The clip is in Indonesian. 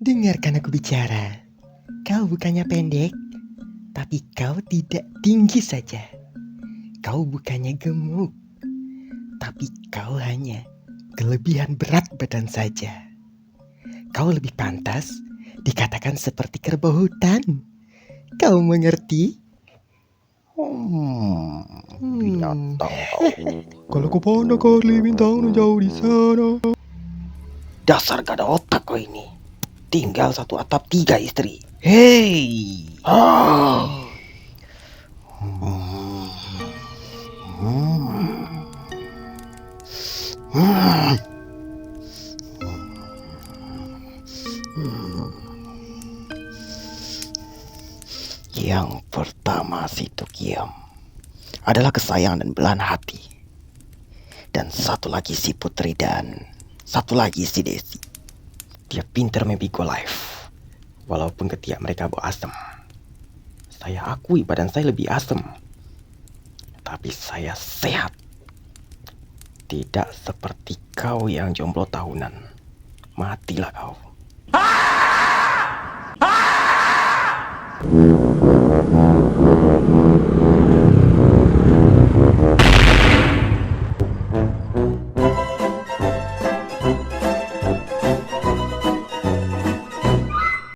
Dengarkan aku bicara. Kau bukannya pendek, tapi kau tidak tinggi saja. Kau bukannya gemuk, tapi kau hanya kelebihan berat badan saja. Kau lebih pantas dikatakan seperti kerbau hutan. Kau mengerti? Binatang kau. Kalau kau pandang kali bintang jauh di sana. Dasar gak ada otak kau ini. Tinggal satu atap 3 istri. Hei, Yang pertama si Tukiam adalah kesayangan dan belahan hati. Dan satu lagi si Putri dan satu lagi si Desi. Dia pintar membigo life. Walaupun ketiak mereka bau asem. Saya akui badan saya lebih asem. Tapi saya sehat. Tidak seperti kau yang jomblo tahunan. Matilah kau.